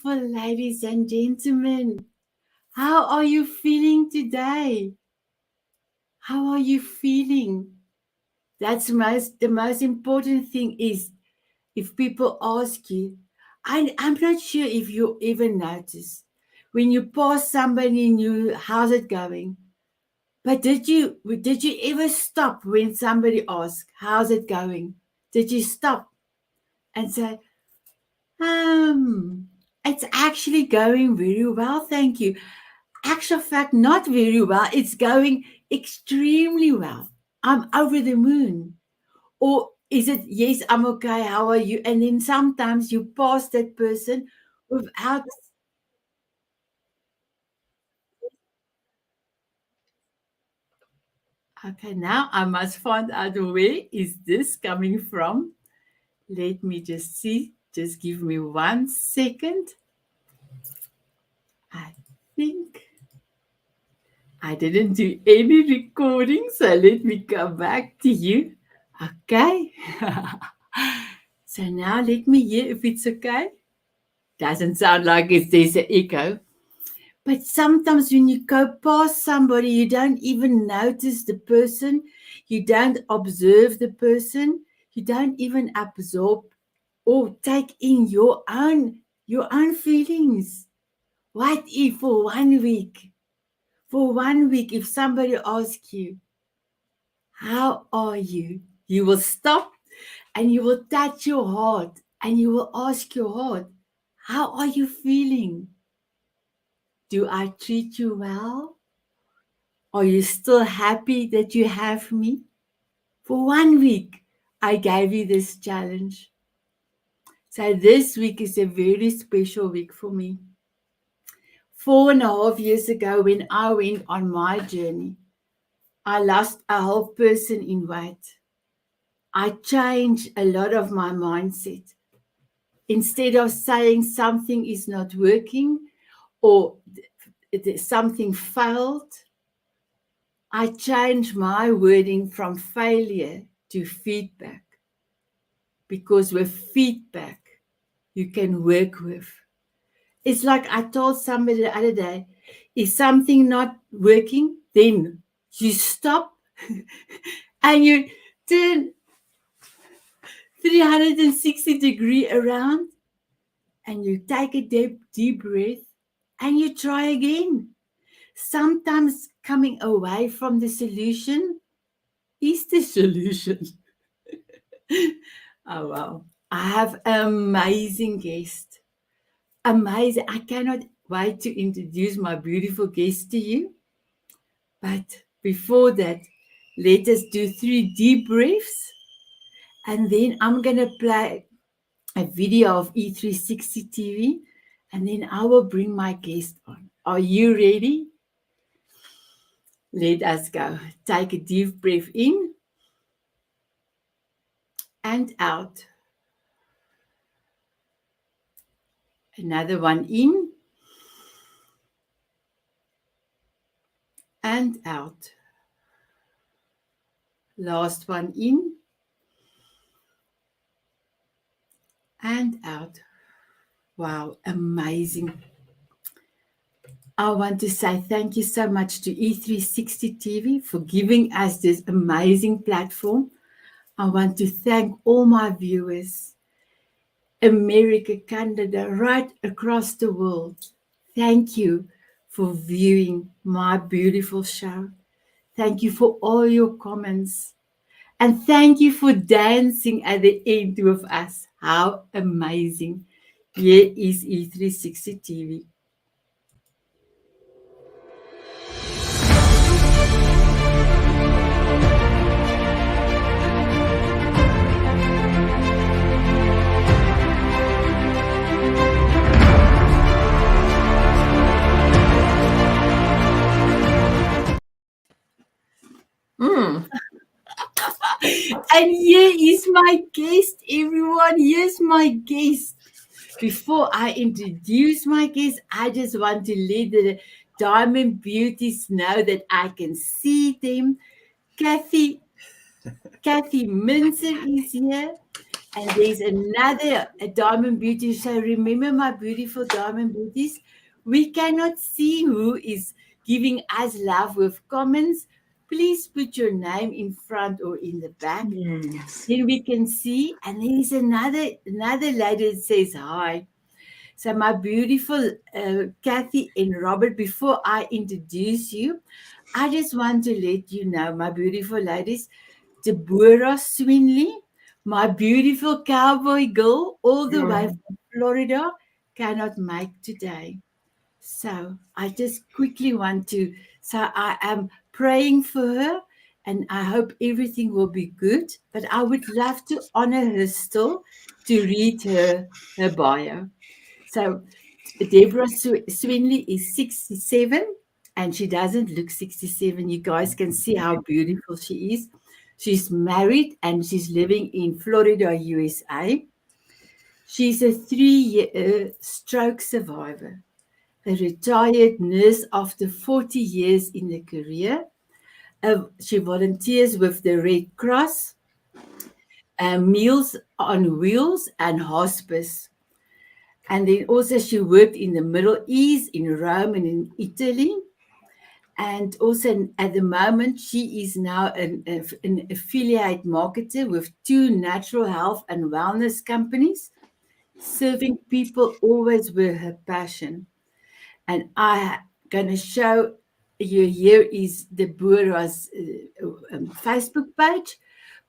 beautiful ladies and gentlemen. How are you feeling today? How are you feeling? That's the most important thing is if people ask you, I'm not sure if you even notice when you pass somebody new, how's it going? But did you ever stop when somebody asks, how's it going? Did you stop and say, it's actually going very well, thank you. Actual fact, not very well. It's going extremely well. I'm over the moon. Or is it, yes, I'm okay, how are you? And then sometimes you pass that person without. Okay, now I must find out where is this coming from. Let me just see. Just give me 1 second. I think I didn't do any recording, so let me come back to you. Okay. So now let me hear if it's okay. Doesn't sound like there's an echo. But sometimes when you go past somebody, you don't even notice the person. You don't observe the person. You don't even absorb or take in your own feelings. What if for 1 week? For 1 week, if somebody asks you, how are you? You will stop and you will touch your heart and you will ask your heart, how are you feeling? Do I treat you well? Are you still happy that you have me? For 1 week, I gave you this challenge. So this week is a very special week for me. 4.5 years ago, when I went on my journey, I lost a whole person in weight. I changed a lot of my mindset. Instead of saying something is not working or something failed, I changed my wording from failure to feedback. Because with feedback, you can work with. It's like I told somebody the other day, is something not working, then you stop and you turn 360-degree around and you take a deep breath and you try again. Sometimes coming away from the solution is the solution. Oh, wow. I have an amazing guest. Amazing. I cannot wait to introduce my beautiful guest to you. But before that, let us do 3 deep breaths. And then I'm going to play a video of E360 TV. And then I will bring my guest on. Are you ready? Let us go. Take a deep breath in and out. Another one in and out. Last one in and out. Wow, amazing. I want to say thank you so much to E360 TV for giving us this amazing platform. I want to thank all my viewers, America, Canada, right across the world. Thank you for viewing my beautiful show. Thank you for all your comments. And thank you for dancing at the end with us. How amazing. Here is E360 TV. And here is my guest, everyone. Here's my guest. Before I introduce my guest, I just want to let the Diamond Beauties know that I can see them. Cathy Minson is here, And there's another a diamond beauty. So remember, my beautiful diamond beauties, we cannot see who is giving us love with comments. Please put your name in front or in the back. Yes. Then we can see. And there is another lady that says hi. So my beautiful Cathy and Robert, before I introduce you, I just want to let you know, my beautiful ladies, Deborah Sweazey, my beautiful cowboy girl, all the way Mm. from Florida, cannot make today. So I just quickly want to, so I am praying for her and I hope everything will be good. But I would love to honor her still to read her bio. So Deborah Swinley is 67 and she doesn't look 67. You guys can see how beautiful she is. She's married and she's living in Florida, USA. She's a 3-year stroke survivor, a retired nurse after 40 years in the career. She volunteers with the Red Cross, Meals on Wheels, and hospice. And then also she worked in the Middle East, in Rome and in Italy. And also at the moment, she is now an affiliate marketer with 2 natural health and wellness companies, serving people always with her passion. And I going to show you here is Deborah's Facebook page.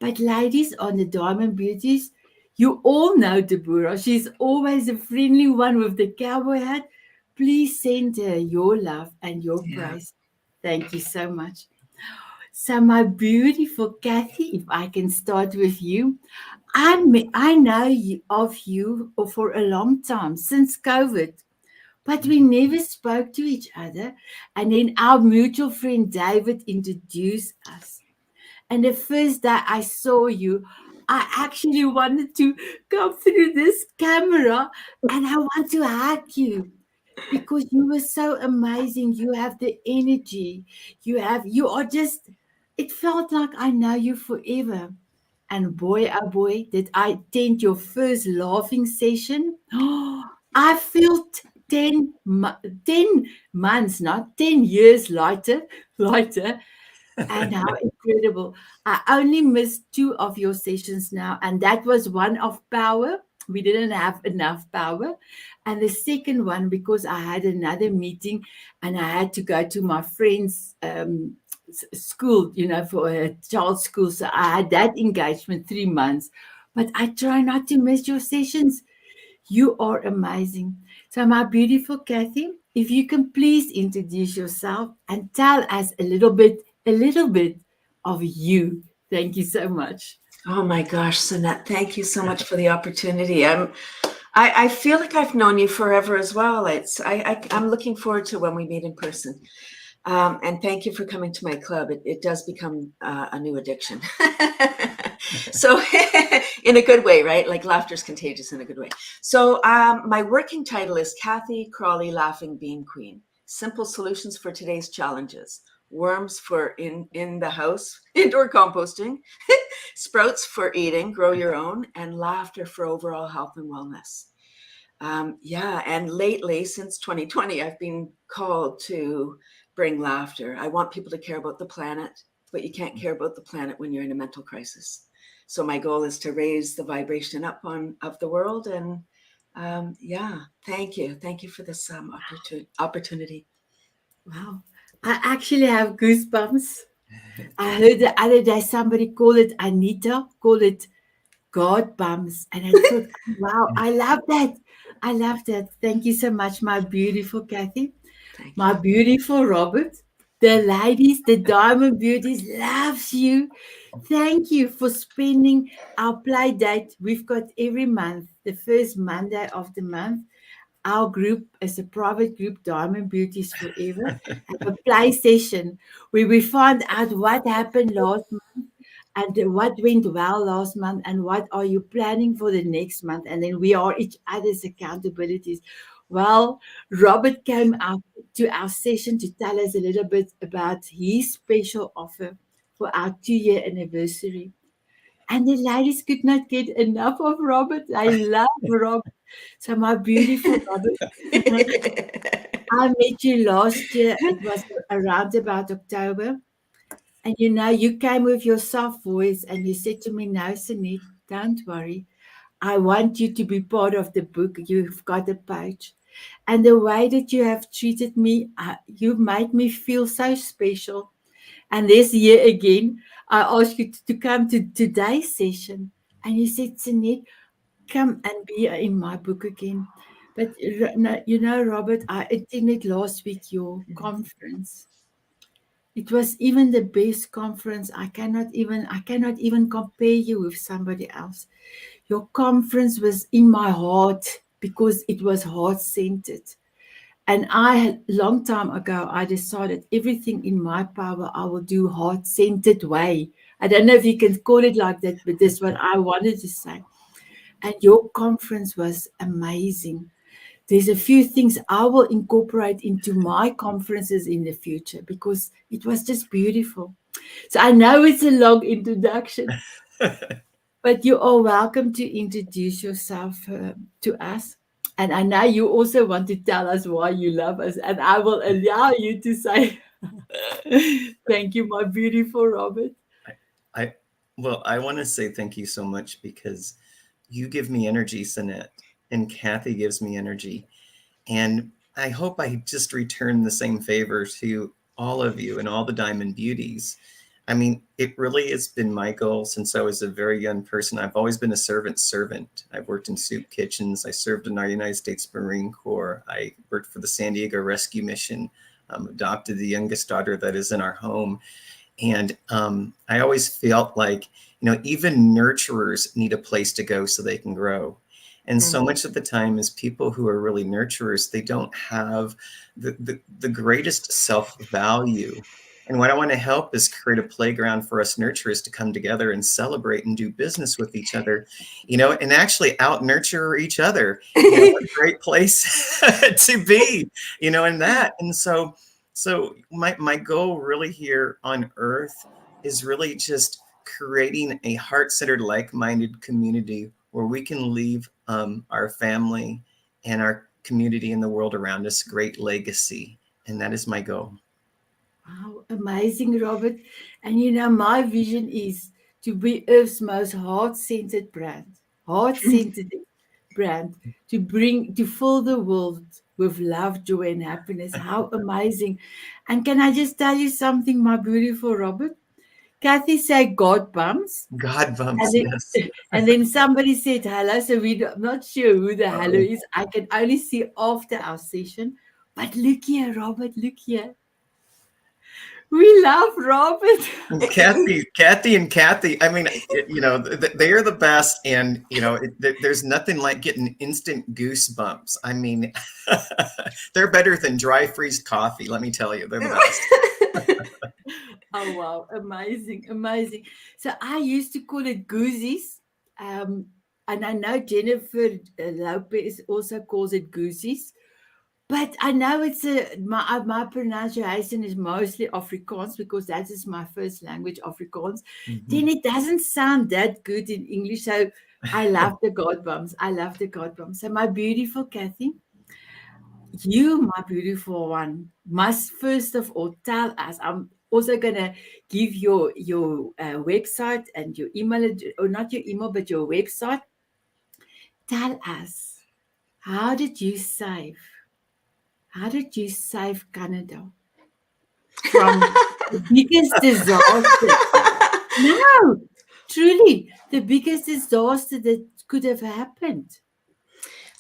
But ladies on the Diamond Beauties, you all know Deborah. She's always a friendly one with the cowboy hat. Please send her your love and your Yeah. praise. Thank you so much. So, my beautiful Cathy, if I can start with you, I know of you for a long time since COVID, but we never spoke to each other. And then our mutual friend David introduced us. And the first day I saw you, I actually wanted to come through this camera and I want to hug you because you were so amazing. You have the energy. You are just, it felt like I know you forever. And boy, oh boy, did I attend your first laughing session. I felt 10 months, not 10 years later, and how incredible. I only missed 2 of your sessions now, and that was one of power. We didn't have enough power. And the second one, because I had another meeting and I had to go to my friend's school, for a child's school. So I had that engagement 3 months. But I try not to miss your sessions. You are amazing. So, my beautiful Cathy, if you can please introduce yourself and tell us a little bit of you. Thank you so much. Oh my gosh, Sanet, thank you so much for the opportunity. I feel like I've known you forever as well. I'm looking forward to when we meet in person. And thank you for coming to my club. It does become a new addiction. So in a good way, right? Like laughter is contagious in a good way. So my working title is Cathy Crawly Laughing Bean Queen. Simple solutions for today's challenges. Worms for in the house, indoor composting, sprouts for eating, grow your own, and laughter for overall health and wellness. Yeah, and lately, since 2020, I've been called to bring laughter. I want people to care about the planet, but you can't care about the planet when you're in a mental crisis. So my goal is to raise the vibration up of the world. And yeah, thank you for this opportunity. Wow. I actually have goosebumps. I heard the other day somebody call it Anita, call it God bumps. And I thought, wow, I love that. I love that. Thank you so much, my beautiful Cathy. Thank My you. beautiful Robert, the ladies, the Diamond Beauties loves you. Thank you for spending our play date. We've got every month, the first Monday of the month. Our group is a private group, Diamond Beauties Forever, have a play session where we find out what happened last month and what went well last month and what are you planning for the next month. And then we are each other's accountabilities. Well, Robert came out to our session to tell us a little bit about his special offer for our 2-year anniversary. And the ladies could not get enough of Robert. I love Robert. So my beautiful Robert, I met you last year. It was around about October. And you came with your soft voice and you said to me, "No, Sanet, don't worry. I want you to be part of the book. You've got a page." And the way that you have treated me, you made me feel so special. And this year again, I asked you to come to today's session. And you said, "Sanet, come and be in my book again." But Robert, I attended last week your conference. It was even the best conference. I cannot even compare you with somebody else. Your conference was in my heart because it was heart centered. And long time ago, I decided everything in my power, I will do heart centered way. I don't know if you can call it like that, but that's what I wanted to say. And your conference was amazing. There's a few things I will incorporate into my conferences in the future because it was just beautiful. So I know it's a long introduction, but you are welcome to introduce yourself to us. And I know you also want to tell us why you love us, and I will allow you to say thank you, my beautiful Robert. I well, I want to say thank you so much because you give me energy, Sanet, and Cathy gives me energy. And I hope I just return the same favor to all of you and all the Diamond Beauties. I mean, it really has been my goal since I was a very young person. I've always been a servant. I've worked in soup kitchens. I served in our United States Marine Corps. I worked for the San Diego Rescue Mission, adopted the youngest daughter that is in our home. And I always felt like, even nurturers need a place to go so they can grow. And so much of the time is people who are really nurturers, they don't have the greatest self-value. And what I want to help is create a playground for us nurturers to come together and celebrate and do business with each other, and actually out nurture each other. A great place to be, in that. And so my goal really here on earth is really just creating a heart-centered, like-minded community where we can leave our family and our community and the world around us great legacy. And that is my goal. Wow, amazing, Robert. And my vision is to be Earth's most heart-centered brand, to fill the world with love, joy, and happiness. How amazing. And can I just tell you something, my beautiful Robert? Cathy said God bumps. God bumps, And then, yes. and then somebody said hello. So I'm not sure who the hello is. I can only see after our session. But look here, Robert, look here. We love Robert. Cathy and Cathy. I mean, they are the best, and there's nothing like getting instant goosebumps. I mean, they're better than dry freeze coffee. Let me tell you, they're the best. Oh wow, amazing. So I used to call it goosies, and I know Jennifer Lopez also calls it goosies. But I know my pronunciation is mostly Afrikaans because that is my first language, Afrikaans. Then it doesn't sound that good in English. So I love the God bumps. So my beautiful Cathy, you, my beautiful one, must first of all tell us. I'm also gonna give your website and your email address, or not your email, but your website. Tell us, how did you save Canada from the biggest disaster? No, truly, the biggest disaster that could have happened.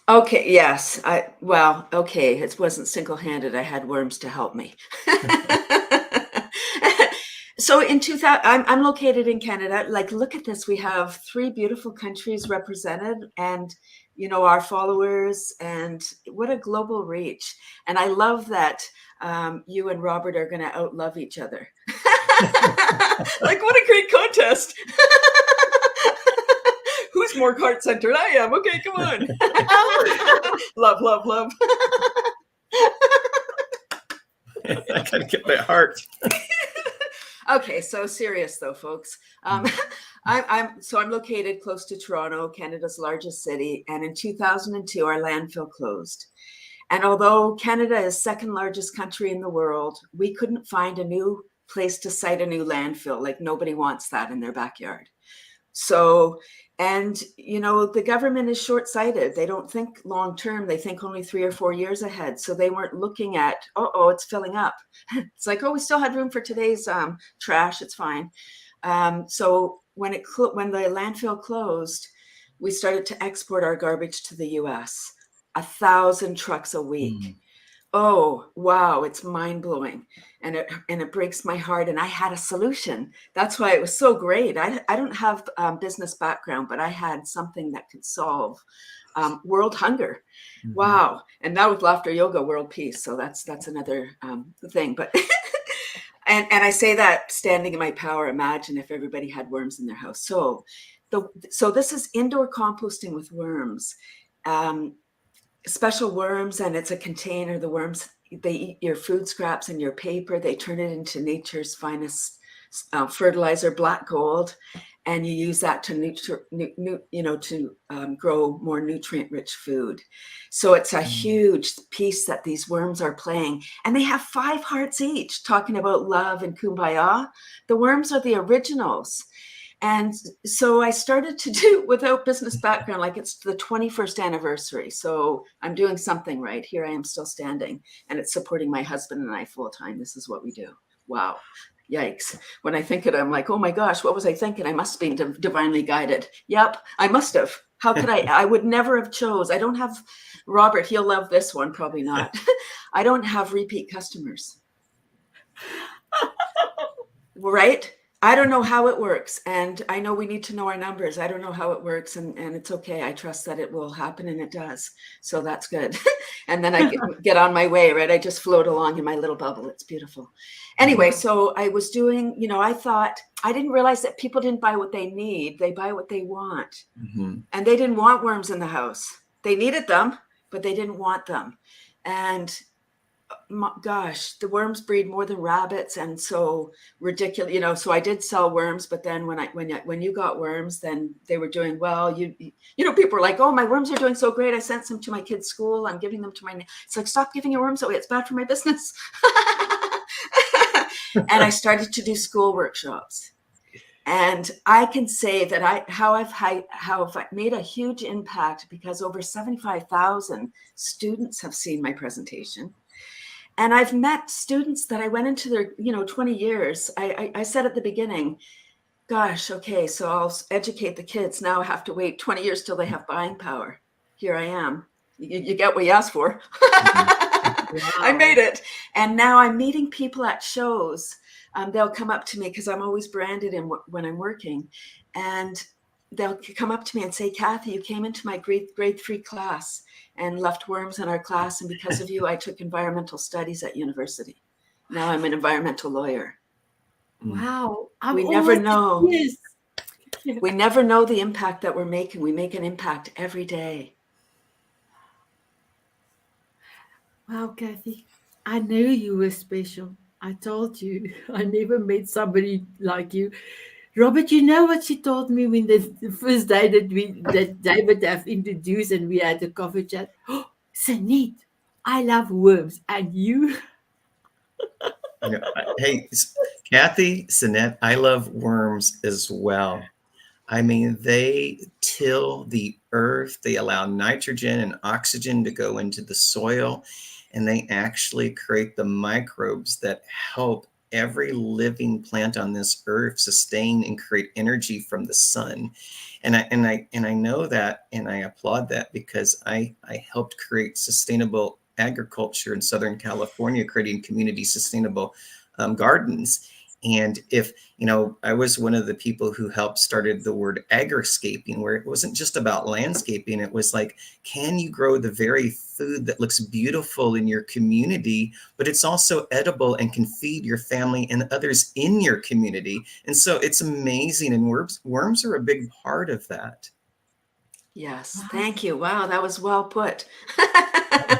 Okay, yes. Okay, it wasn't single-handed. I had worms to help me. So in 2000, I'm located in Canada. Like, look at this. We have 3 beautiful countries represented, and our followers, and what a global reach. And I love that you and Robert are going to outlove each other. Like, what a great contest. Who's more heart-centered? I am. Okay, come on. Love, love, love. I gotta get my heart. Okay, so serious though, folks. I'm located close to Toronto, Canada's largest city, and in 2002 our landfill closed. And although Canada is second largest country in the world, we couldn't find a new place to site a new landfill. Like, nobody wants that in their backyard. So, and you know, the government is short-sighted. They don't think long-term. They think only 3 or 4 years ahead. So they weren't looking at, oh, it's filling up. It's like, oh, we still had room for today's trash. It's fine. So when the landfill closed, we started to export our garbage to the US, 1,000 trucks a week. Oh, wow. It's mind blowing. And it breaks my heart. And I had a solution. That's why it was so great. I don't have a business background, but I had something that could solve world hunger. Wow. And now with laughter yoga, world peace. So that's another thing. But and I say that standing in my power. Imagine if everybody had worms in their house. So this is indoor composting with worms. Special worms, and it's a container. The worms, they eat your food scraps and your paper. They turn it into nature's finest fertilizer, black gold, and you use that to grow more nutrient-rich food. So it's a huge piece that these worms are playing, and they have 5 hearts each, talking about love and kumbaya. The worms are the originals. And so I started to do, without business background, like it's the 21st anniversary. So I'm doing something right. Here I am still standing, and it's supporting my husband and I full time. This is what we do. Wow. Yikes. When I think it, I'm like, oh my gosh, what was I thinking? I must have been divinely guided. Yep, I must have. How could I would never have chose. I don't have, Robert, he'll love this one, probably not. I don't have repeat customers. Right? I don't know how it works. And I know we need to know our numbers. I don't know how it works. And it's okay. I trust that it will happen, and it does. So that's good. And then I get on my way, right? I just float along in my little bubble. It's beautiful. Anyway, so I was doing, I thought, I didn't realize that people didn't buy what they need. They buy what they want. And they didn't want worms in the house. They needed them, but they didn't want them. And gosh, the worms breed more than rabbits, and so ridiculous. So I did sell worms, but then when you got worms, then they were doing well. People were like, oh, my worms are doing so great. I sent some to my kids' school. I'm giving them to it's like, stop giving your worms away. It's bad for my business. And I started to do school workshops, and I can say that how I've made a huge impact, because over 75,000 students have seen my presentation. And I've met students that I went into their, 20 years. I said at the beginning, gosh, okay, so I'll educate the kids. Now I have to wait 20 years till they have buying power. Here I am. You get what you asked for. Wow. I made it. And now I'm meeting people at shows. They'll come up to me, because I'm always branded when I'm working. And they'll come up to me and say, Cathy, you came into my grade 3 class and left worms in our class. And because of you, I took environmental studies at university. Now I'm an environmental lawyer. Wow. We never know. Yes. We never know the impact that we're making. We make an impact every day. Wow, Cathy, I knew you were special. I told you, I never met somebody like you. Robert, you know what she told me when the first day that David have introduced and we had a coffee chat? Oh, Sanet, I love worms, and you? Hey, Cathy, Sanet, I love worms as well. I mean, they till the earth. They allow nitrogen and oxygen to go into the soil, and they actually create the microbes that help every living plant on this earth sustain and create energy from the sun. And I know that, and I applaud that, because I helped create sustainable agriculture in Southern California, creating community sustainable gardens. And I was one of the people who helped started the word agriscaping, where it wasn't just about landscaping. It was like, can you grow the very food that looks beautiful in your community, but it's also edible and can feed your family and others in your community? And so it's amazing. And worms are a big part of that. Yes. Thank you. Wow. That was well put.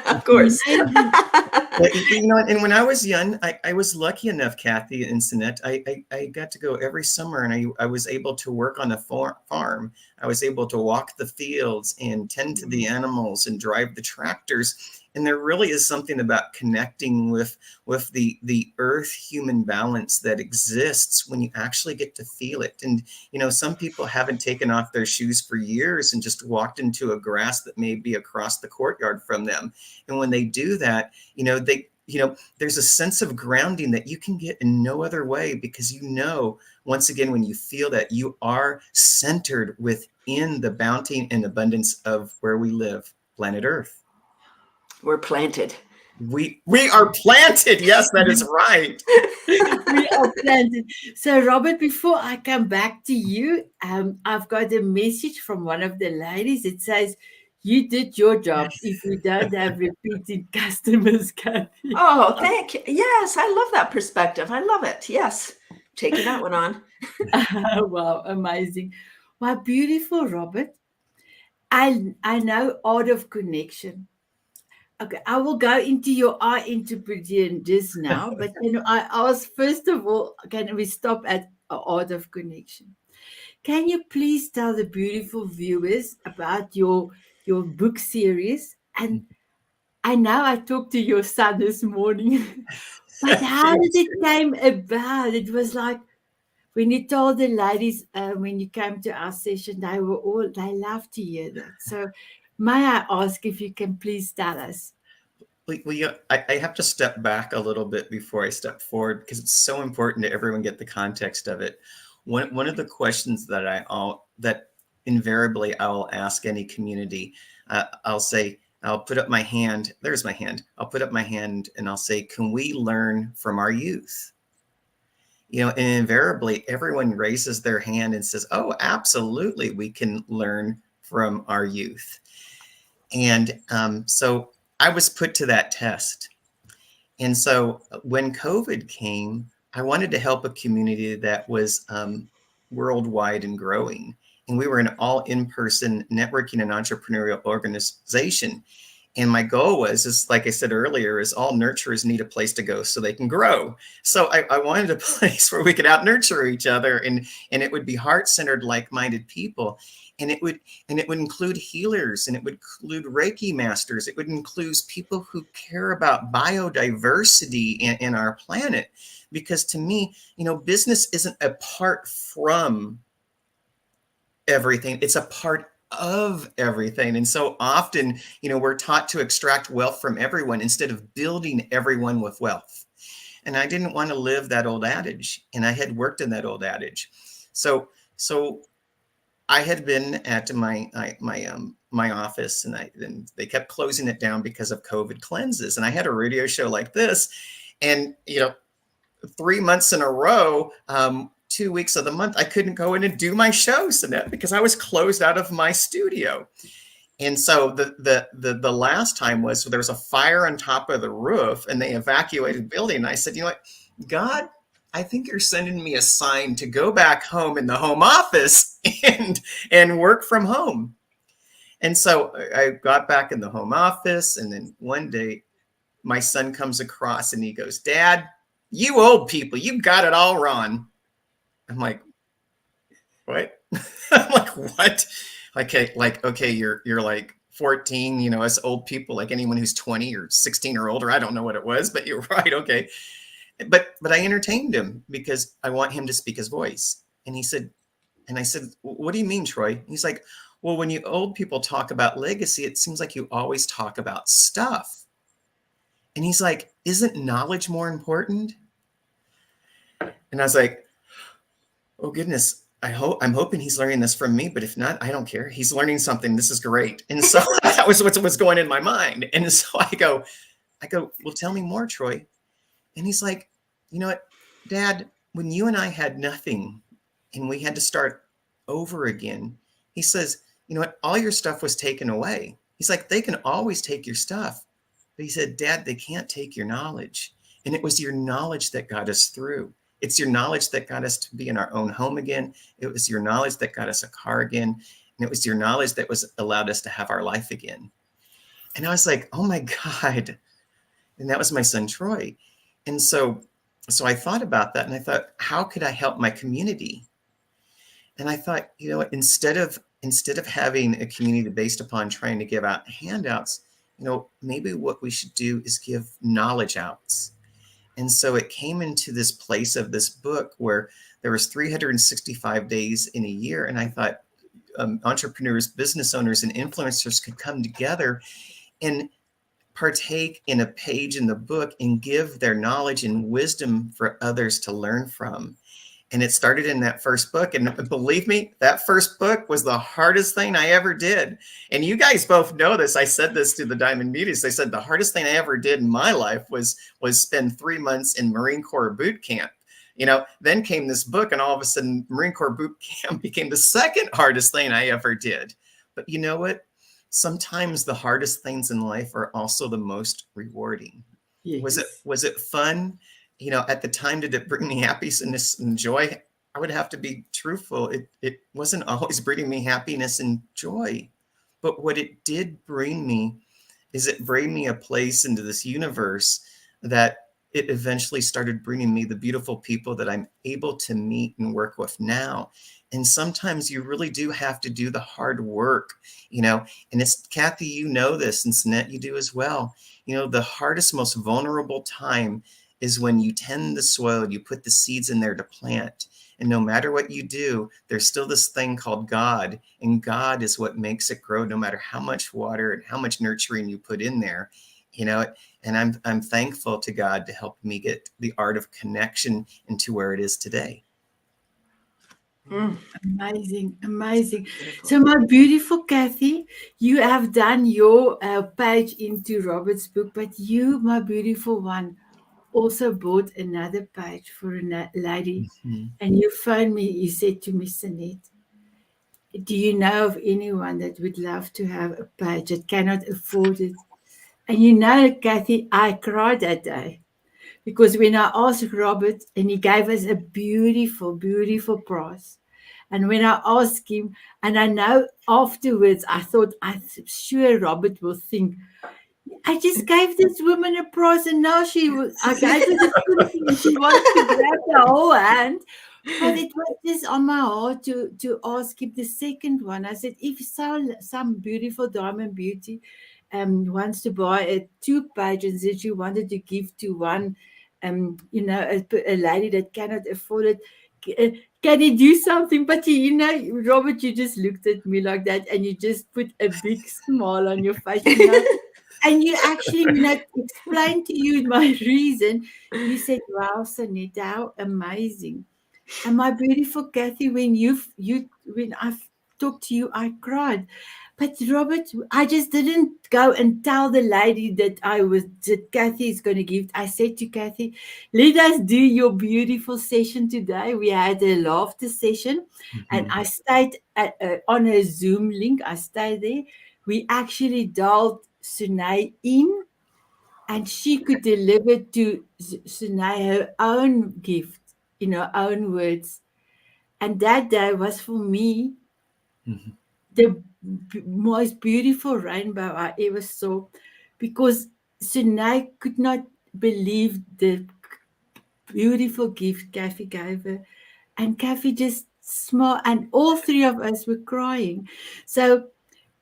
Of course. But, you know, and when I was young, I was lucky enough, Cathy and Sanet, I got to go every summer, and I was able to work on a farm. I was able to walk the fields and tend to the animals and drive the tractors. And there really is something about connecting with the earth-human balance that exists when you actually get to feel it. And, you know, some people haven't taken off their shoes for years and just walked into a grass that may be across the courtyard from them. And when they do that, you know, there's a sense of grounding that you can get in no other way, because, you know, once again, when you feel that, you are centered within the bounty and abundance of where we live, planet Earth. We're planted. We are planted. Yes, that is right. We are planted. So, Robert, before I come back to you, I've got a message from one of the ladies. It says, "You did your job. If we don't have repeating customers, Cathy." Oh, thank you. Yes, I love that perspective. I love it. Yes. Taking that one on. Wow, amazing. My beautiful Robert, I know art of connection. Okay, I will go into your art interpretation just now, but I ask first of all, can we stop at art of connection? Can you please tell the beautiful viewers about your book series? And I know I talked to your son this morning, but how did it came about? It was like when you told the ladies when you came to our session, they loved to hear that. So may I ask if you can please tell us? Well, yeah, I have to step back a little bit before I step forward, because it's so important to everyone get the context of it. One of the questions that invariably I will ask any community, I'll say, I'll put up my hand. There's my hand. I'll put up my hand and I'll say, can we learn from our youth? You know, and invariably everyone raises their hand and says, oh, absolutely, we can learn from our youth. And so I was put to that test. And so when COVID came, I wanted to help a community that was worldwide and growing. And we were an all in-person networking and entrepreneurial organization. And my goal was, is like I said earlier, is all nurturers need a place to go so they can grow. So I wanted a place where we could out nurture each other, and it would be heart-centered, like-minded people. And it would include healers, and it would include Reiki masters. It would include people who care about biodiversity in our planet. Because to me, you know, business isn't apart from everything. It's a part of everything. And so often, you know, we're taught to extract wealth from everyone instead of building everyone with wealth. And I didn't want to live that old adage. And I had worked in that old adage. So I had been at my office, and they kept closing it down because of COVID cleanses. And I had a radio show like this, and, you know, 3 months in a row, 2 weeks of the month, I couldn't go in and do my show, Sanet, because I was closed out of my studio. And so the last time was, there was a fire on top of the roof, and they evacuated the building. And I said, you know what, God, I think you're sending me a sign to go back home in the home office and work from home. And so I got back in the home office, and then one day my son comes across and he goes, Dad, you old people, you got it all wrong. I'm like, what? I'm like, what? Okay, you're like 14, you know, us old people, like anyone who's 20 or 16 or older. I don't know what it was, but you're right. Okay. But I entertained him because I want him to speak his voice. And he said, and I said, what do you mean, Troy? He's like, well, when you old people talk about legacy, it seems like you always talk about stuff. And he's like, isn't knowledge more important? And I was like, oh goodness, I'm hoping he's learning this from me, but if not, I don't care. He's learning something. This is great. And so that was what was going in my mind. And so I go, well, tell me more, Troy. And he's like, you know what, Dad, when you and I had nothing and we had to start over again, he says, you know what, all your stuff was taken away. He's like, they can always take your stuff. But he said, Dad, they can't take your knowledge. And it was your knowledge that got us through. It's your knowledge that got us to be in our own home again. It was your knowledge that got us a car again. And it was your knowledge that allowed us to have our life again. And I was like, oh my God. And that was my son, Troy. And so I thought about that, and I thought, how could I help my community? And I thought, you know, instead of having a community based upon trying to give out handouts, you know, maybe what we should do is give knowledge outs. And so it came into this place of this book where there was 365 days in a year. And I thought entrepreneurs, business owners, and influencers could come together and partake in a page in the book and give their knowledge and wisdom for others to learn from. And it started in that first book. And believe me, that first book was the hardest thing I ever did. And you guys both know this. I said this to the Diamond Beauties. I said the hardest thing I ever did in my life was spend 3 months in Marine Corps boot camp. You know, then came this book, and all of a sudden Marine Corps boot camp became the second hardest thing I ever did. But you know what? Sometimes the hardest things in life are also the most rewarding. Yes. Was it fun? You know, at the time, did it bring me happiness and joy? I would have to be truthful. It wasn't always bringing me happiness and joy. But what it did bring me is it bring me a place into this universe that it eventually started bringing me the beautiful people that I'm able to meet and work with now. And sometimes you really do have to do the hard work, you know, and it's, Cathy, you know this, and Sanet, you do as well. You know, the hardest, most vulnerable time is when you tend the soil, you put the seeds in there to plant. And no matter what you do, there's still this thing called God. And God is what makes it grow, no matter how much water and how much nurturing you put in there, you know. And I'm thankful to God to help me get the art of connection into where it is today. Amazing, amazing. So my beautiful Cathy, you have done your page into Robert's book, but you, my beautiful one, also bought another page for a lady. Mm-hmm. And you phoned me, you said to me, Sanet, do you know of anyone that would love to have a page that cannot afford it? And you know, Cathy, I cried that day. Because when I asked Robert, and he gave us a beautiful, beautiful price. And when I asked him, and I know afterwards, I thought, I'm sure Robert will think, I just gave this woman a prize, and now I gave her the something, and she wants to grab the whole hand. But it was just on my heart to ask him the second one. I said, if some beautiful diamond beauty wants to buy 2 pages that you wanted to give to one, you know, a lady that cannot afford it, can he do something? But you know, Robert, you just looked at me like that, and you just put a big smile on your face, you know. And you actually, you know, explained to you my reason. You said, wow, Sanet, how amazing. And my beautiful Cathy, when I talked to you, I cried. But Robert, I just didn't go and tell the lady that Cathy is going to give. I said to Cathy, let us do your beautiful session today. We had a laughter session, and I stayed on a Zoom link. I stayed there. We actually dialed Sunay in, and she could deliver to Sunay her own gift in her own words. And that day was for me the most beautiful rainbow I ever saw, because Sunay could not believe the beautiful gift Cathy gave her. And Cathy just smiled, and all 3 of us were crying. So,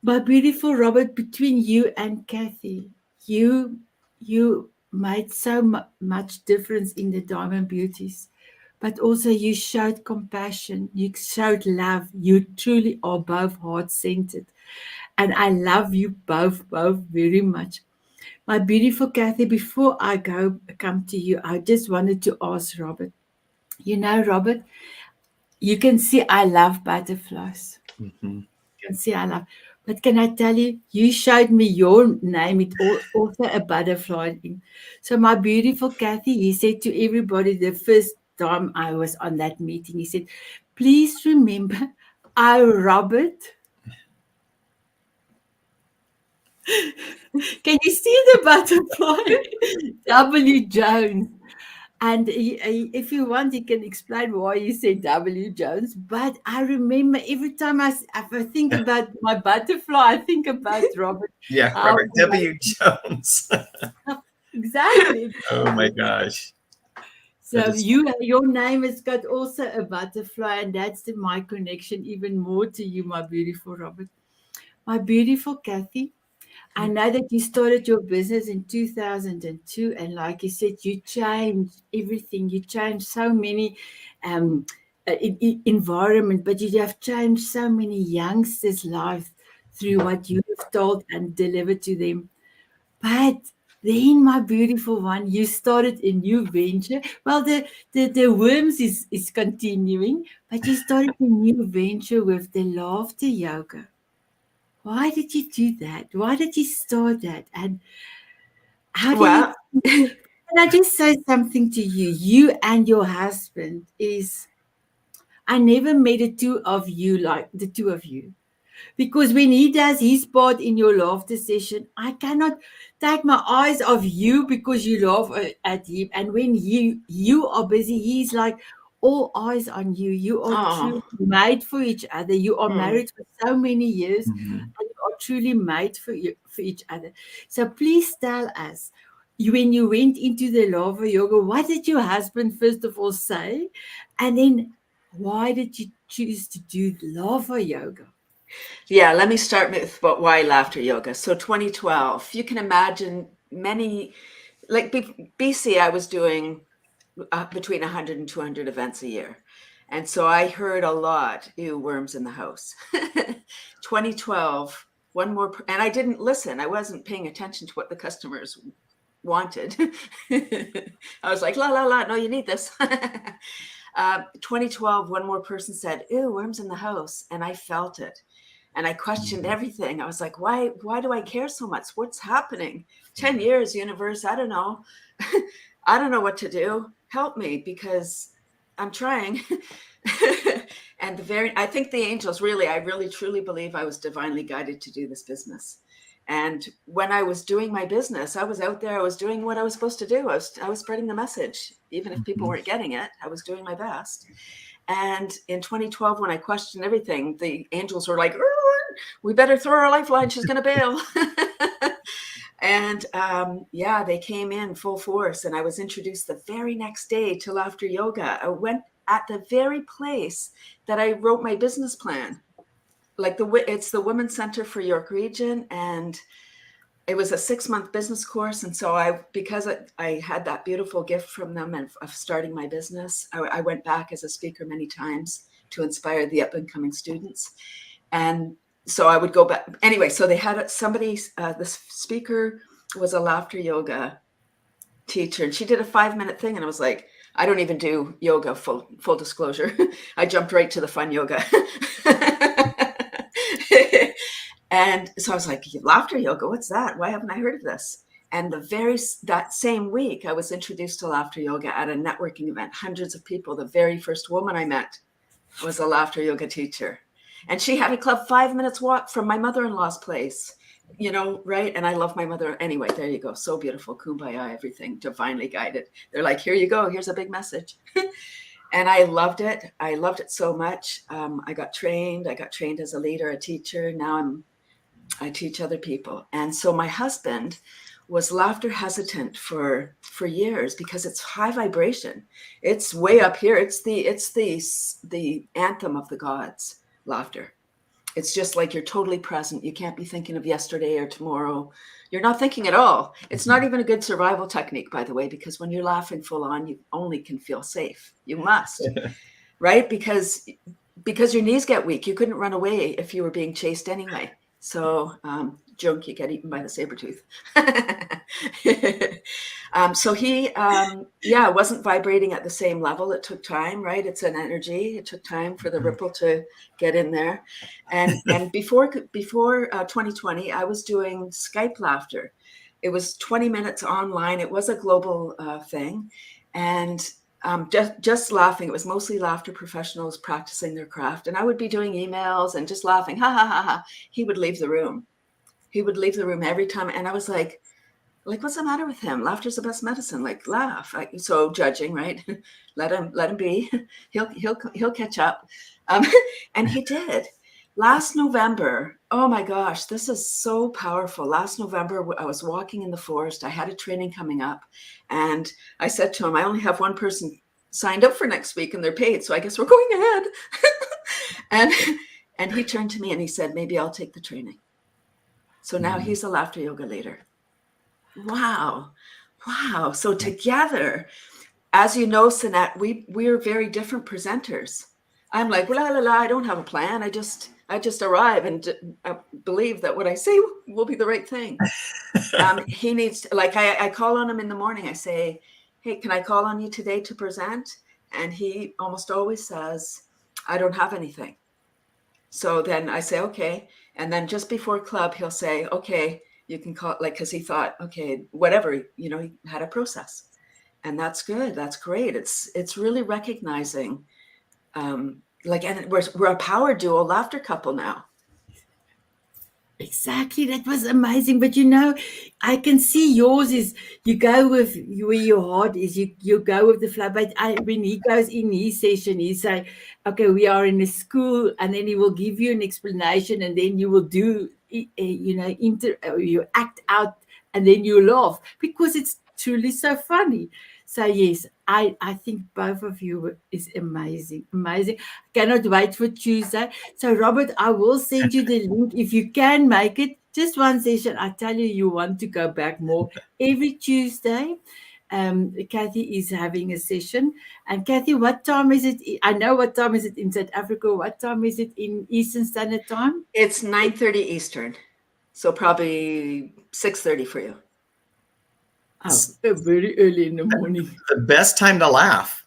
my beautiful Robert, between you and Cathy, you made so much difference in the Diamond Beauties, but also you showed compassion, you showed love. You truly are both heart-centered, and I love you both very much. My beautiful Cathy, before I come to you, I just wanted to ask Robert. You know, Robert, you can see I love butterflies. Mm-hmm. You can see I love. But can I tell you, you showed me your name. It also a butterfly. So my beautiful Cathy, he said to everybody the first time I was on that meeting, he said, please remember, I, Robert. Can you see the butterfly? W. Jones. And if you want, you can explain why you said W. Jones. But I remember every time if I think about my butterfly, I think about Robert. Yeah, Robert W. Jones. Exactly. Oh my gosh. So That is your name has got also a butterfly, and that's my connection even more to you, my beautiful Robert. My beautiful Cathy, I know that you started your business in 2002, and like you said, you changed everything. You changed so many um, environment, but you have changed so many youngsters' lives through what you have told and delivered to them. But then, my beautiful one, you started a new venture. Well, the worms is continuing, but you started a new venture with the laughter yoga. Why did you do that? Why did you start that? And how do you, Well, can I just say something to you? You and your husband is, I never met the two of you like the two of you. Because when he does his part in your laughter session, I cannot take my eyes off you because you laugh at him. And when you are busy, he's like all eyes on you. You are oh, truly made for each other. You are hmm. married for so many years, Mhm. and you are truly made for for each other. So please tell us. When you went into the lava yoga, what did your husband first of all say? And then why did you choose to do lava yoga? Yeah, let me start with why laughter yoga. So 2012, you can imagine many, like BC, I was doing between 100 and 200 events a year. And so I heard a lot, ew, worms in the house. 2012, one more, and I didn't listen. I wasn't paying attention to what the customers wanted. I was like, la, la, la, no, you need this. 2012, one more person said, ew, worms in the house. And I felt it. And I questioned Mhm. everything. I was like, why do I care so much? What's happening? 10 years, universe, I don't know. I don't know what to do. Help me, because I'm trying. And I think the angels I really truly believe I was divinely guided to do this business. And when I was doing my business, I was out there, I was doing what I was supposed to do. I was spreading the message. Even if people Mhm. weren't getting it, I was doing my best. And in 2012, when I questioned everything, the angels were like, we better throw our lifeline. She's going to bail. And yeah, they came in full force. And I was introduced the very next day to laughter yoga. I went at the very place that I wrote my business plan. Like it's the Women's Center for York Region. And it was a 6-month business course. And so because I had that beautiful gift from them of starting my business, I went back as a speaker many times to inspire the up and coming students. And so I would go back. Anyway, so they had somebody, the speaker was a laughter yoga teacher, and she did a 5-minute thing. And I was like, I don't even do yoga, full disclosure. I jumped right to the fun yoga. And so I was like, laughter yoga, what's that? Why haven't I heard of this? And that same week, I was introduced to laughter yoga at a networking event. Hundreds of people. The very first woman I met was a laughter yoga teacher. And she had a club 5 minutes walk from my mother-in-law's place, right? And I love my mother. Anyway, there you go. So beautiful. Kumbaya, everything divinely guided. They're like, here you go. Here's a big message. And I loved it. I loved it so much. I got trained as a leader, a teacher. Now I teach other people. And so my husband was laughter hesitant for years because it's high vibration. It's way up here. It's the anthem of the gods, laughter. It's just like you're totally present. You can't be thinking of yesterday or tomorrow. You're not thinking at all. It's not even a good survival technique, by the way, because when you're laughing full on, you only can feel safe. You must, right? Because your knees get weak. You couldn't run away if you were being chased anyway. So junk, you get eaten by the saber tooth. So he, wasn't vibrating at the same level. It took time, right? It's an energy. It took time for the ripple to get in there. And before 2020, I was doing Skype laughter. It was 20 minutes online. It was a global thing. And just laughing. It was mostly laughter professionals practicing their craft. And I would be doing emails and just laughing. Ha, ha, ha, ha. He would leave the room. Every time. And I was like, what's the matter with him? Laughter's the best medicine. Like, laugh. So judging, right? let him be. He'll catch up. And he did. Last November, oh my gosh, this is so powerful. Last November, I was walking in the forest. I had a training coming up, and I said to him, I only have one person signed up for next week and they're paid, so I guess we're going ahead. and and he turned to me and he said, maybe I'll take the training. So now he's a laughter yoga leader. Wow. Wow. So together, as you know, Sanet, we're very different presenters. I'm like, la la la, I don't have a plan. I just arrive and believe that what I say will be the right thing. He needs to, like, I call on him in the morning. I say, hey, can I call on you today to present? And he almost always says, I don't have anything. So then I say, okay. And then just before club, he'll say, okay, you can call, like, because he thought, okay, whatever, you know, he had a process. And that's good. That's great. It's really recognizing, like, and we're a power duo laughter couple now. Exactly. That was amazing. But you know, I can see yours is you go with where your heart is. You go with the flow. But when he goes in his session, he say, okay, we are in a school, and then he will give you an explanation, and then you will do, you know, you act out, and then you laugh because it's truly so funny. So yes, I think both of you is amazing, amazing. Cannot wait for Tuesday. So Robert, I will send you the link if you can make it. Just one session. I tell you, you want to go back more every Tuesday. Cathy is having a session. And Cathy, what time is it? I know what time is it in South Africa. What time is it in Eastern Standard Time? It's 9:30 Eastern, so probably 6:30 for you. Oh, very early in the morning. The best time to laugh.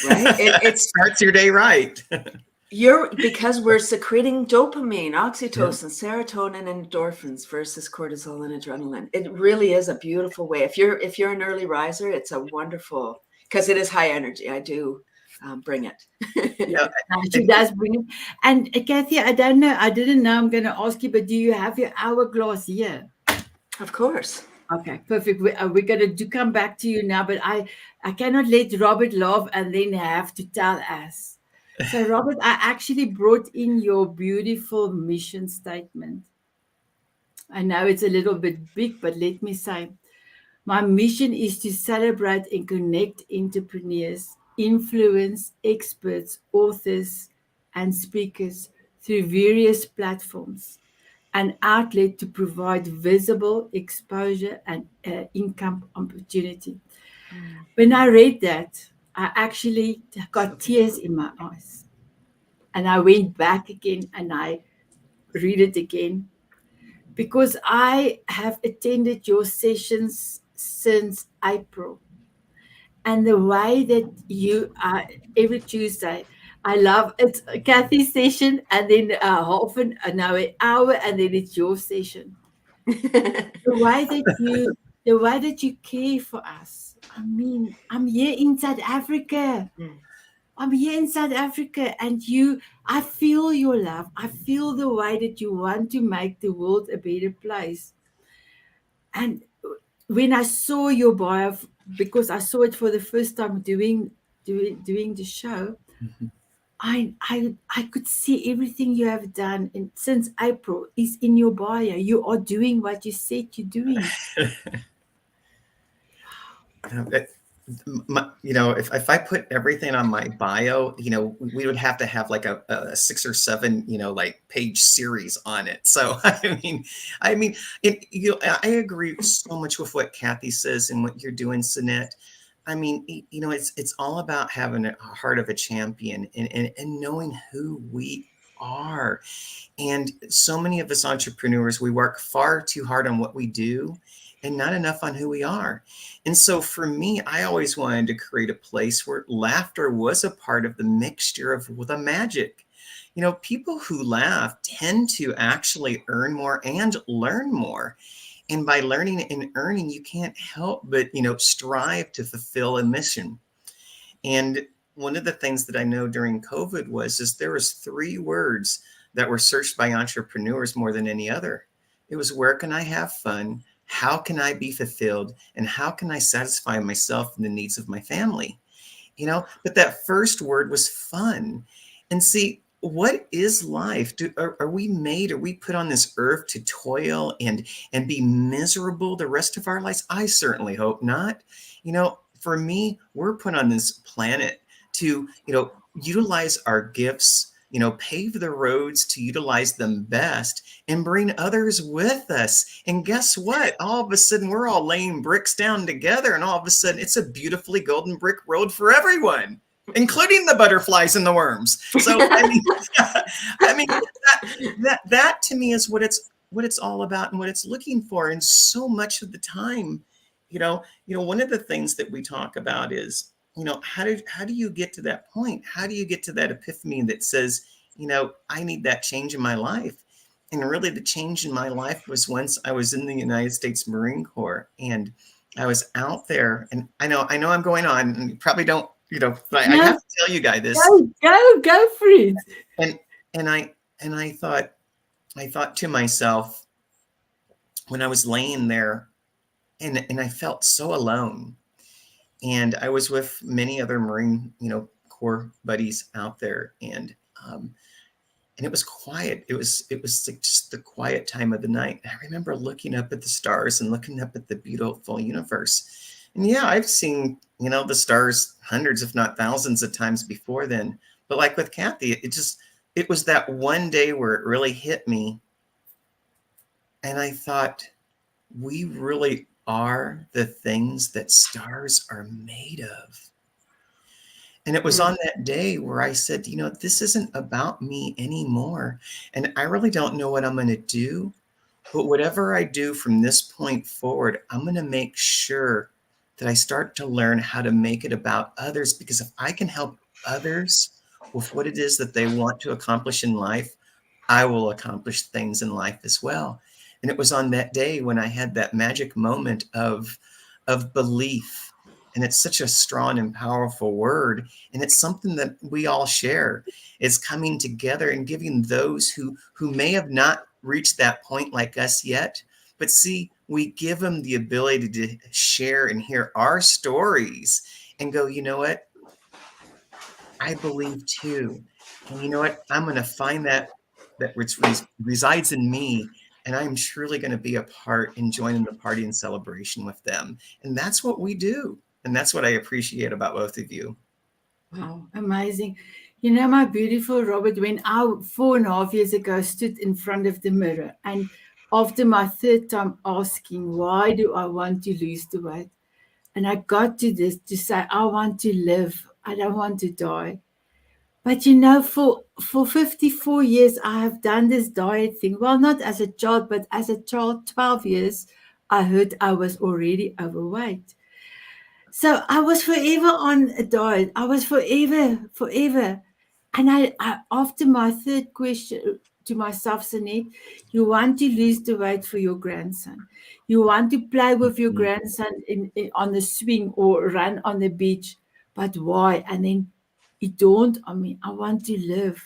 Right? It starts your day right. Because we're secreting dopamine, oxytocin, serotonin, and endorphins versus cortisol and adrenaline. It really is a beautiful way. If you're an early riser, it's a wonderful, because it is high energy. I do bring it. Yeah, she does bring it. And Cathy, I don't know. I didn't know. I'm going to ask you, but do you have your hourglass here? Of course. Okay, perfect. We're going to come back to you now, but I cannot let Robert laugh and then have to tell us. So, Robert, I actually brought in your beautiful mission statement. I know it's a little bit big, but let me say, my mission is to celebrate and connect entrepreneurs, influence experts, authors, and speakers through various platforms, an outlet to provide visible exposure and income opportunity. When I read that, I actually got tears in my eyes. And I went back again and I read it again because I have attended your sessions since April. And the way that you are every Tuesday, I love it's Cathy's session and then half an hour and then it's your session. The way that you care for us. I mean, I'm here in South Africa. I'm here in South Africa and I feel your love. I feel the way that you want to make the world a better place. And when I saw your bio, because I saw it for the first time doing the show, I could see everything you have done and since April is in your bio. You are doing what you said you're doing. If I put everything on my bio, we would have to have like a 6 or 7, like page series on it. So, I agree so much with what Cathy says and what you're doing, Sanet. It's all about having a heart of a champion and knowing who we are. And so many of us entrepreneurs, we work far too hard on what we do and not enough on who we are. And so for me, I always wanted to create a place where laughter was a part of the mixture of the magic. People who laugh tend to actually earn more and learn more. And by learning and earning, you can't help but, strive to fulfill a mission. And one of the things that I know during COVID is there was 3 words that were searched by entrepreneurs more than any other. It was, where can I have fun? How can I be fulfilled? And how can I satisfy myself and the needs of my family? But that first word was fun. And see, what is life? Are we made? Are we put on this earth to toil and be miserable the rest of our lives? I certainly hope not. For me, we're put on this planet to utilize our gifts, pave the roads to utilize them best and bring others with us. And guess what? All of a sudden, we're all laying bricks down together, and all of a sudden, it's a beautifully golden brick road for everyone, including the butterflies and the worms. So I mean that to me is what it's all about and what it's looking for. And so much of the time, one of the things that we talk about is, how do you get to that point? How do you get to that epiphany that says, I need that change in my life? And really the change in my life was once I was in the United States Marine Corps, and I was out there, and I know I'm going on, and you probably don't, but I have to tell you guys this. Go for it. And I thought to myself, when I was laying there, and I felt so alone, and I was with many other Marine, Corps buddies out there, and it was quiet. It was like just the quiet time of the night. I remember looking up at the stars and looking up at the beautiful universe. And yeah, I've seen, the stars hundreds, if not thousands of times before then. But like with Cathy, it was that one day where it really hit me. And I thought, we really are the things that stars are made of. And it was on that day where I said, this isn't about me anymore. And I really don't know what I'm going to do. But whatever I do from this point forward, I'm going to make sure that I start to learn how to make it about others. Because if I can help others with what it is that they want to accomplish in life, I will accomplish things in life as well. And it was on that day when I had that magic moment of belief. And it's such a strong and powerful word. And it's something that we all share, is coming together and giving those who may have not reached that point like us yet. But see, we give them the ability to share and hear our stories and go, you know what? I believe too. And you know what? I'm going to find that which resides in me. And I'm truly going to be a part and join in the party and celebration with them. And that's what we do. And that's what I appreciate about both of you. Wow, amazing. My beautiful Robert, when I 4.5 years ago stood in front of the mirror, and after my third time asking, why do I want to lose the weight? And I got to this to say, I want to live. I don't want to die. But for 54 years, I have done this diet thing. Well, not as a child, but as a child, 12 years, I heard I was already overweight. So I was forever on a diet. I was forever. And I after my third question to myself, Sanet, you want to lose the weight for your grandson. You want to play with your grandson on the swing or run on the beach. But why? And then it dawned on me, I want to live.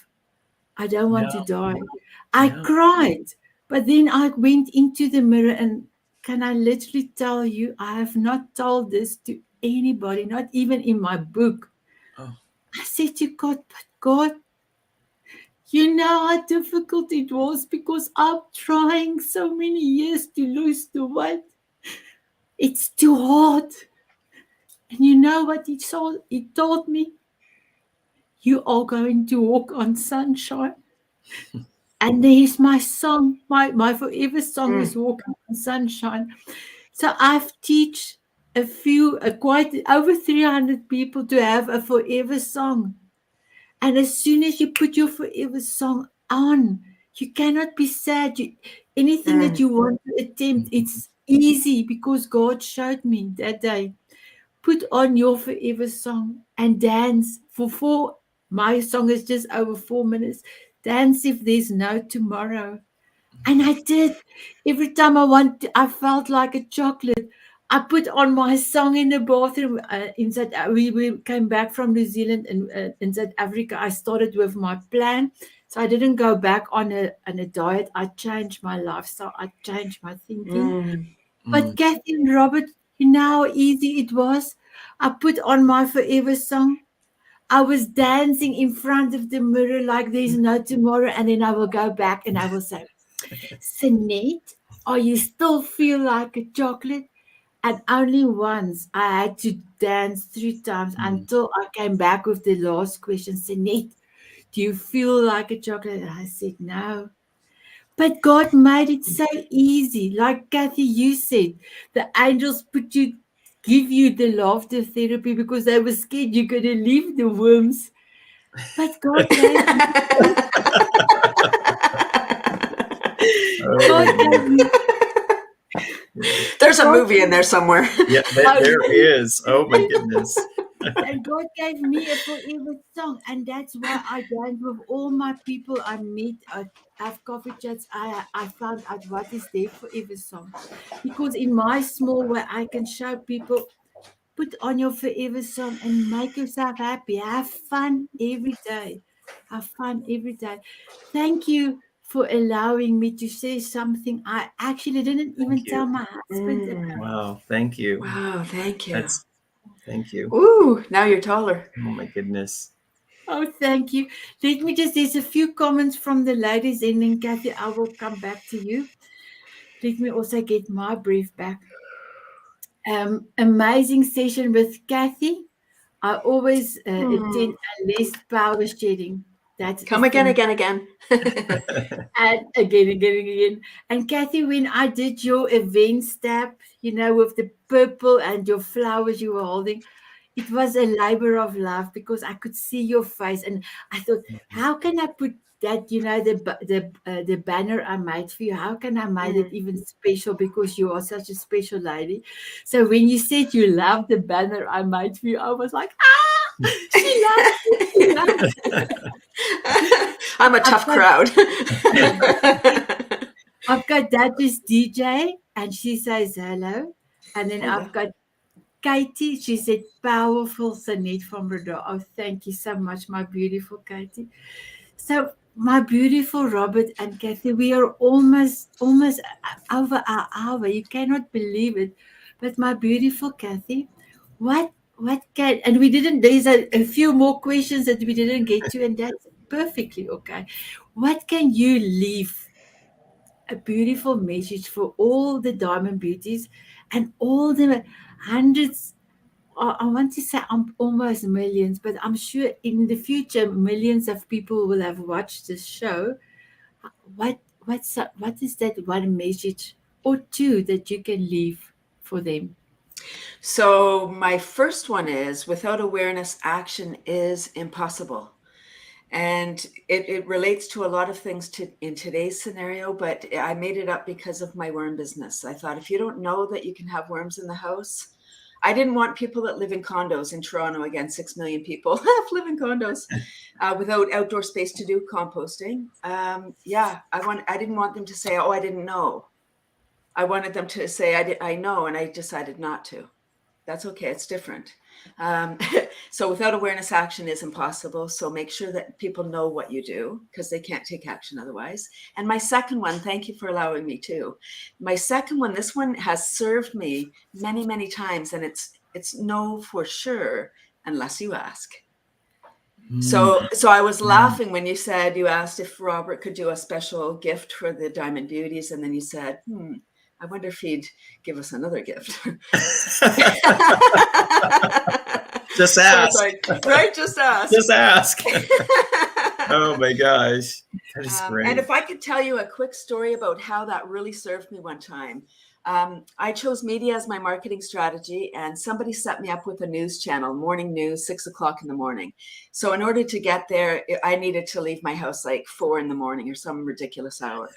I don't want to die. I cried. But then I went into the mirror, and can I literally tell you, I have not told this to anybody, not even in my book. Oh. I said to God, but God, you know how difficult it was, because I'm trying so many years to lose the weight. It's too hard. And you know what he told me? You are going to walk on sunshine. And there's my song, my forever song is Walking on Sunshine. So I've teach quite over 300 people to have a forever song. And as soon as you put your forever song on, you cannot be sad. Anything that you want to attempt, it's easy, because God showed me that day. Put on your forever song and dance for my song is just over 4 minutes. Dance if there's no tomorrow. And I did. Every time I felt like a chocolate. I put on my song in the bathroom. We came back from New Zealand, and in South Africa, I started with my plan. So I didn't go back on a diet. I changed my lifestyle. I changed my thinking. But Cathy and Robert, you know how easy it was. I put on my forever song. I was dancing in front of the mirror like there's no tomorrow. And then I will go back and I will say, Sanet, are you still feel like a chocolate? And only once I had to dance 3 times until I came back with the last question. Sanet, do you feel like a chocolate? And I said, no. But God made it so easy. Like Cathy, you said, the angels give you the laughter therapy because they were scared you're going to leave the worms. But God gave me, God gave me, There's a God movie in there somewhere. Yeah, there is. Oh my goodness. and God gave me a forever song, and that's why I dance with all my people I meet. I have coffee chats. I found out what is their forever song, because in my small way I can show people. Put on your forever song and make yourself happy. Have fun every day. Have fun every day. Thank you for allowing me to say something I actually didn't Thank even tell you. my husband about. Wow, thank you. Wow, thank you. Thank you. Ooh, now you're taller. Oh my goodness. Oh, thank you. There's a few comments from the ladies, and then Cathy, I will come back to you. Let me also get my brief back. Amazing session with Cathy. I always attend a less power sharing. That's Come again. And again. And Cathy, when I did your event step, with the purple and your flowers you were holding, it was a labor of love because I could see your face, and I thought, how can I put that, the banner I made for you? How can I make it even special because you are such a special lady? So when you said you love the banner I made for you, I was like, she loves it. She loves it. I'm a tough crowd. I've got that is DJ, and she says hello. And then Hello. I've got Katie. She said, powerful Sanet Van Breda. Oh, thank you so much, my beautiful Katie. So, my beautiful Robert and Cathy, we are almost over our hour. You cannot believe it. But my beautiful Cathy, what can, and we didn't, there's a few more questions that we didn't get to, and that's perfectly okay. What can you leave a beautiful message for all the diamond beauties and all the hundreds, I want to say almost millions, but I'm sure in the future millions of people will have watched this show. What is that one message or two that you can leave for them? So my first one is, without awareness, action is impossible. And it relates to a lot of things in today's scenario, but I made it up because of my worm business. I thought, if you don't know that you can have worms in the house, I didn't want people that live in condos in Toronto, again, 6 million people live in condos without outdoor space to do composting. I didn't want them to say, oh, I didn't know. I wanted them to say, I know, and I decided not to. That's okay. It's different. So without awareness, action is impossible. So make sure that people know what you do, because they can't take action otherwise. And my second one, thank you for allowing me to. My second one, this one has served me many, many times, and it's no for sure unless you ask. So I was laughing when you asked if Robert could do a special gift for the Diamond Beauties, and then you said, I wonder if he'd give us another gift. Just ask. So right? Just ask. Just ask. Oh my gosh. That is great. And if I could tell you a quick story about how that really served me one time. I chose media as my marketing strategy, and somebody set me up with a news channel, morning news, 6 o'clock in the morning. So in order to get there, I needed to leave my house like 4 in the morning or some ridiculous hour.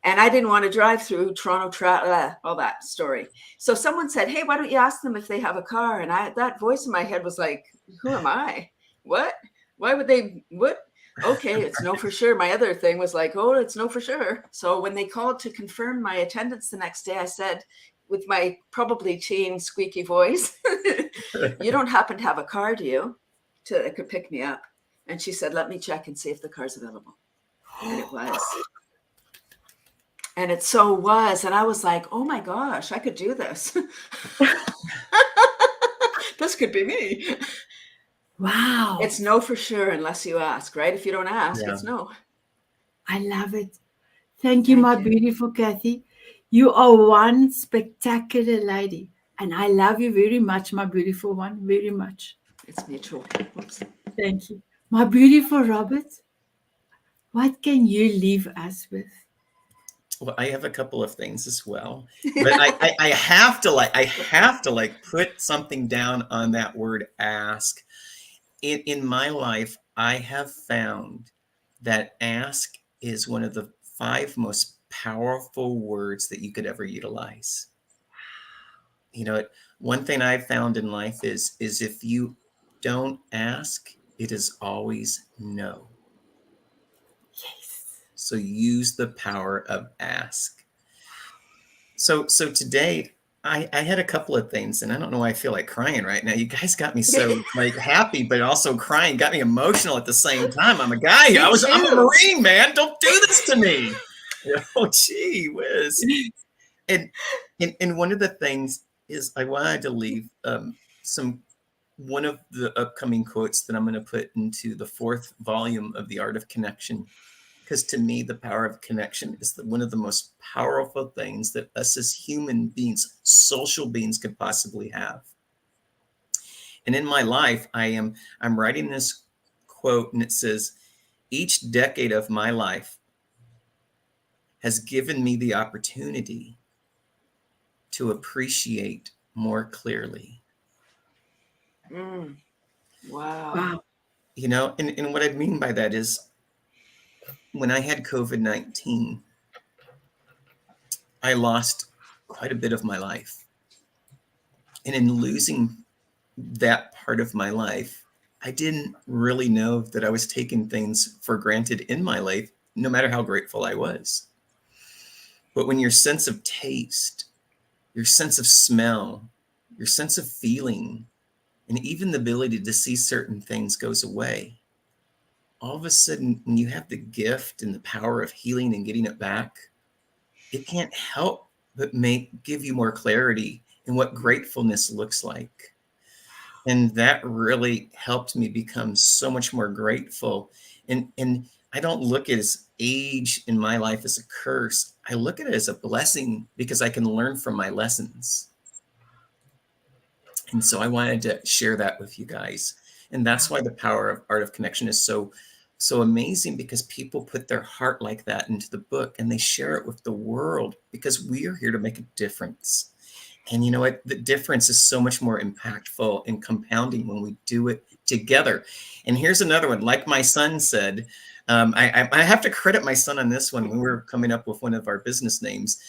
And I didn't want to drive through Toronto, all that story. So someone said, hey, why don't you ask them if they have a car? And that voice in my head was like, who am I? What? Why would they? What? Okay, it's no for sure. My other thing was like, oh, it's no for sure. So when they called to confirm my attendance the next day, I said, with my probably teen squeaky voice, you don't happen to have a car, do you? That could pick me up. And she said, let me check and see if the car's available. And it was. And it so was. And I was like, oh my gosh, I could do this. This could be me. Wow. It's no for sure unless you ask, right? If you don't ask, Yeah. it's no. I love it. Thank you, Thank my you. beautiful Cathy. You are one spectacular lady. And I love you very much, my beautiful one, very much. It's mutual. Whoops. Thank you. My beautiful Robert, what can you leave us with? Well, I have a couple of things as well, but I have to put something down on that word ask. In my life, I have found that ask is one of the 5 most powerful words that you could ever utilize. You know, one thing I've found in life is if you don't ask, it is always no. Yes. So use the power of ask. So today I had a couple of things, and I don't know why I feel like crying right now. You guys got me so like happy, but also crying, got me emotional at the same time. I'm a guy. I'm a Marine, man. Don't do this to me. Oh, gee whiz. And one of the things is I wanted to leave one of the upcoming quotes that I'm going to put into the 4th volume of The Art of Connection. Because to me, the power of connection is one of the most powerful things that us as human beings, social beings, could possibly have. And in my life, I'm writing this quote, and it says, "Each decade of my life has given me the opportunity to appreciate more clearly." Mm. Wow. Wow. You know, and what I mean by that is when I had COVID-19, I lost quite a bit of my life. And in losing that part of my life, I didn't really know that I was taking things for granted in my life, no matter how grateful I was. But when your sense of taste, your sense of smell, your sense of feeling, and even the ability to see certain things goes away, all of a sudden, when you have the gift and the power of healing and getting it back, it can't help but give you more clarity in what gratefulness looks like. And that really helped me become so much more grateful. And I don't look at age in my life as a curse. I look at it as a blessing because I can learn from my lessons. And so I wanted to share that with you guys. And that's why the power of Art of Connection is so amazing, because people put their heart like that into the book and they share it with the world, because we are here to make a difference. And you know what? The difference is so much more impactful and compounding when we do it together. And here's another one. Like my son said, I have to credit my son on this one. When we were coming up with one of our business names,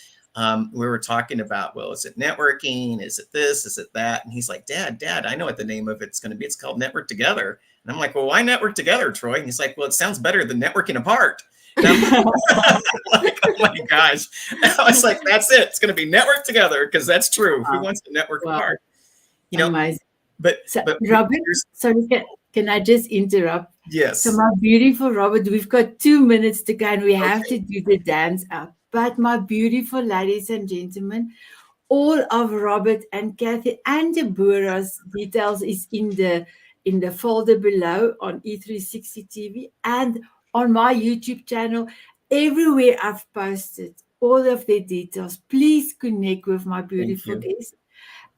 we were talking about, well, is it networking? Is it this? Is it that? And he's like, Dad, I know what the name of it's going to be. It's called Network Together. And I'm like, well, why network together, Troy? And he's like, well, it sounds better than networking apart. And I'm like, oh my gosh. And I was like, that's it. It's going to be network together, because that's true. Who wants to network apart? You know, Amazing. but Robert, sorry, can I just interrupt? yes. So my beautiful Robert, we've got 2 minutes to go and we have to do the dance out. But my beautiful ladies and gentlemen, all of Robert and Cathy and Deborah's details is in the folder below on E360 TV and on my YouTube channel. Everywhere I've posted all of their details. Please connect with my beautiful guests.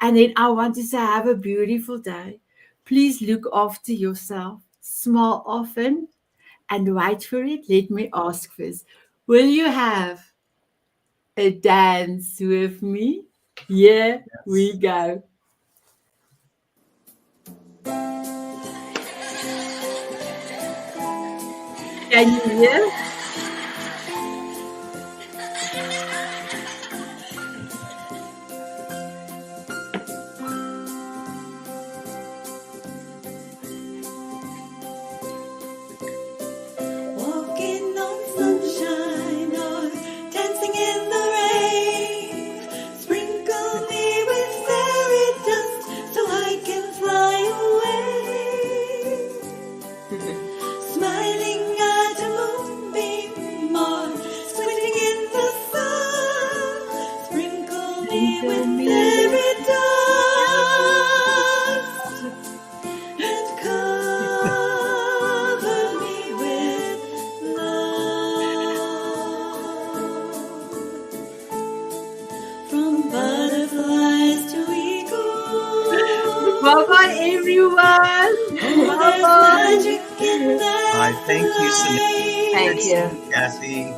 And then I want to say, have a beautiful day. Please look after yourself. Smile often and wait for it. Let me ask first. Will you have a dance with me? Here we go. Can you hear? Walking on sunshine or dancing in the rain. Sprinkle me with fairy dust so I can fly away. Smiling at a moonbeam. everyone. There's Bye. magic in the Thank you, Sanet. rain. Thank you. Kathy.